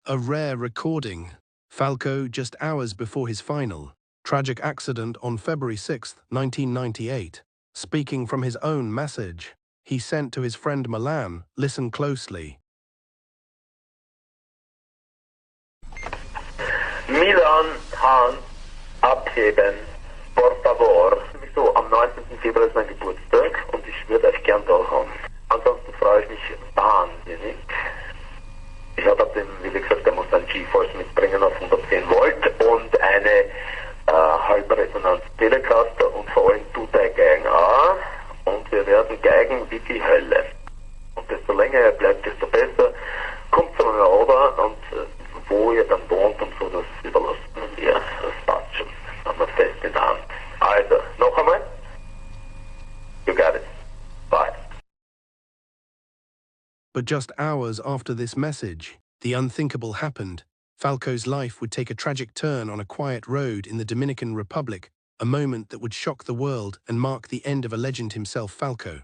A rare recording. Falco just hours before his final tragic accident on February 6, 1998. Speaking from his own message he sent to his friend Milan, listen closely. Milan, Hahn, abheben, por favor. So, am 19. Februar ist mein Geburtstag und ich würde euch gern da haben. Ansonsten freue ich mich wahnsinnig. Ich habe dem, wie gesagt, der muss einen GeForce mitbringen auf 110 Volt und eine Halbresonanz-Telecaster und vor allem Two-Tie-Geigen auch. Und wir werden geigen wie die Hölle. Und desto länger er bleibt, desto besser. Kommt zu mir runter und wo ihr dann wohnt und so, das überlassen wir. Das passt schon. Haben wir fest in der Hand. Also, noch einmal. You got it. Bye. But just hours after this message, the unthinkable happened. Falco's life would take a tragic turn on a quiet road in the Dominican Republic, a moment that would shock the world and mark the end of a legend himself, Falco.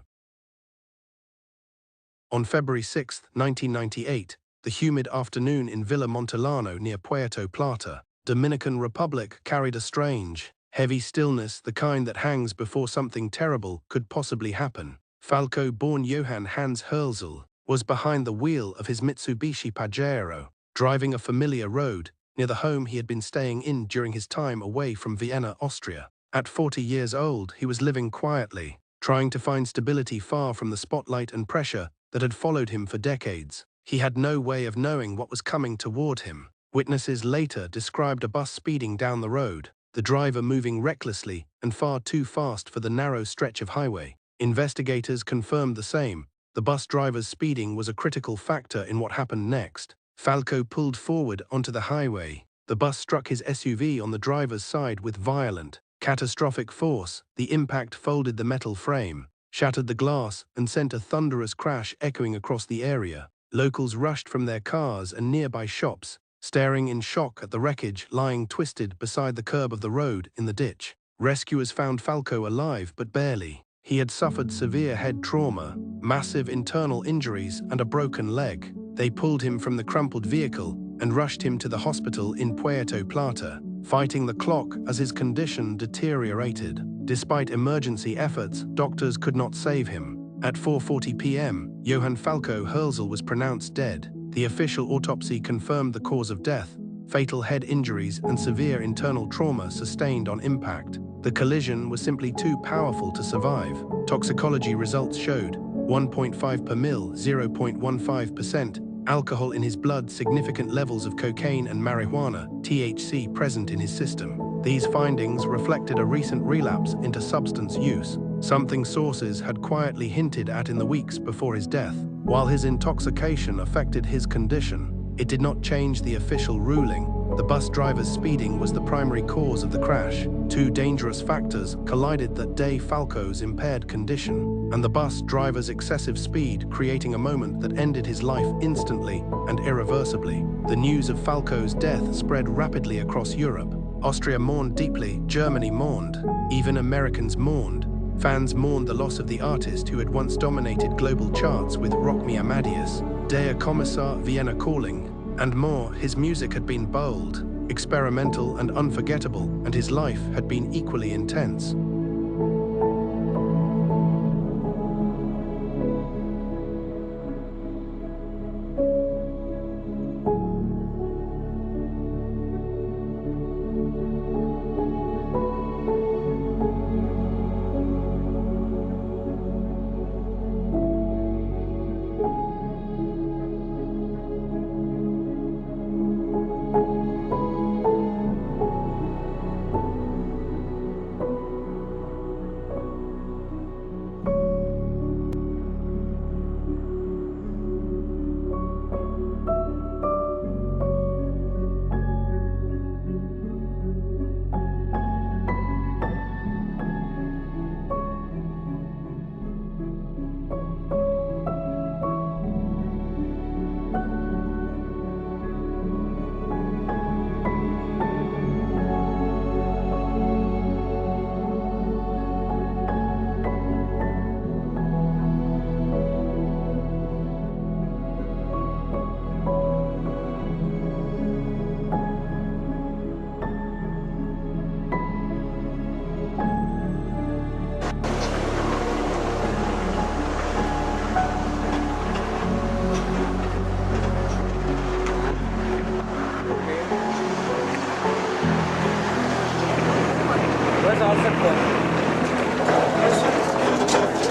On February 6, 1998, the humid afternoon in Villa Montellano near Puerto Plata, Dominican Republic, carried a strange, heavy stillness, the kind that hangs before something terrible could possibly happen. Falco, born Johann Hans Hölzel, was behind the wheel of his Mitsubishi Pajero, driving a familiar road near the home he had been staying in during his time away from Vienna, Austria. At 40 years old, he was living quietly, trying to find stability far from the spotlight and pressure that had followed him for decades. He had no way of knowing what was coming toward him. Witnesses later described a bus speeding down the road, the driver moving recklessly and far too fast for the narrow stretch of highway. Investigators confirmed the same. The bus driver's speeding was a critical factor in what happened next. Falco pulled forward onto the highway. The bus struck his SUV on the driver's side with violent, catastrophic force. The impact folded the metal frame, shattered the glass, and sent a thunderous crash echoing across the area. Locals rushed from their cars and nearby shops, staring in shock at the wreckage lying twisted beside the curb of the road in the ditch. Rescuers found Falco alive, but barely. He had suffered severe head trauma, massive internal injuries, and a broken leg. They pulled him from the crumpled vehicle and rushed him to the hospital in Puerto Plata, fighting the clock as his condition deteriorated. Despite emergency efforts, doctors could not save him. At 4:40 p.m., Johann Falco Hölzel was pronounced dead. The official autopsy confirmed the cause of death: fatal head injuries and severe internal trauma sustained on impact. The collision was simply too powerful to survive. Toxicology results showed 1.5 per mil, 0.15%, alcohol in his blood, significant levels of cocaine and marijuana, THC, present in his system. These findings reflected a recent relapse into substance use, something sources had quietly hinted at in the weeks before his death. While his intoxication affected his condition, it did not change the official ruling. The bus driver's speeding was the primary cause of the crash. Two dangerous factors collided that day: Falco's impaired condition and the bus driver's excessive speed, creating a moment that ended his life instantly and irreversibly. The news of Falco's death spread rapidly across Europe. Austria mourned deeply, Germany mourned, even Americans mourned. Fans mourned the loss of the artist who had once dominated global charts with Rock Me Amadeus, Der Kommissar, Vienna Calling, and more. His music had been bold, experimental, and unforgettable, and his life had been equally intense.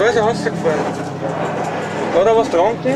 Da ist er rausgefahren. Da hat er was getrunken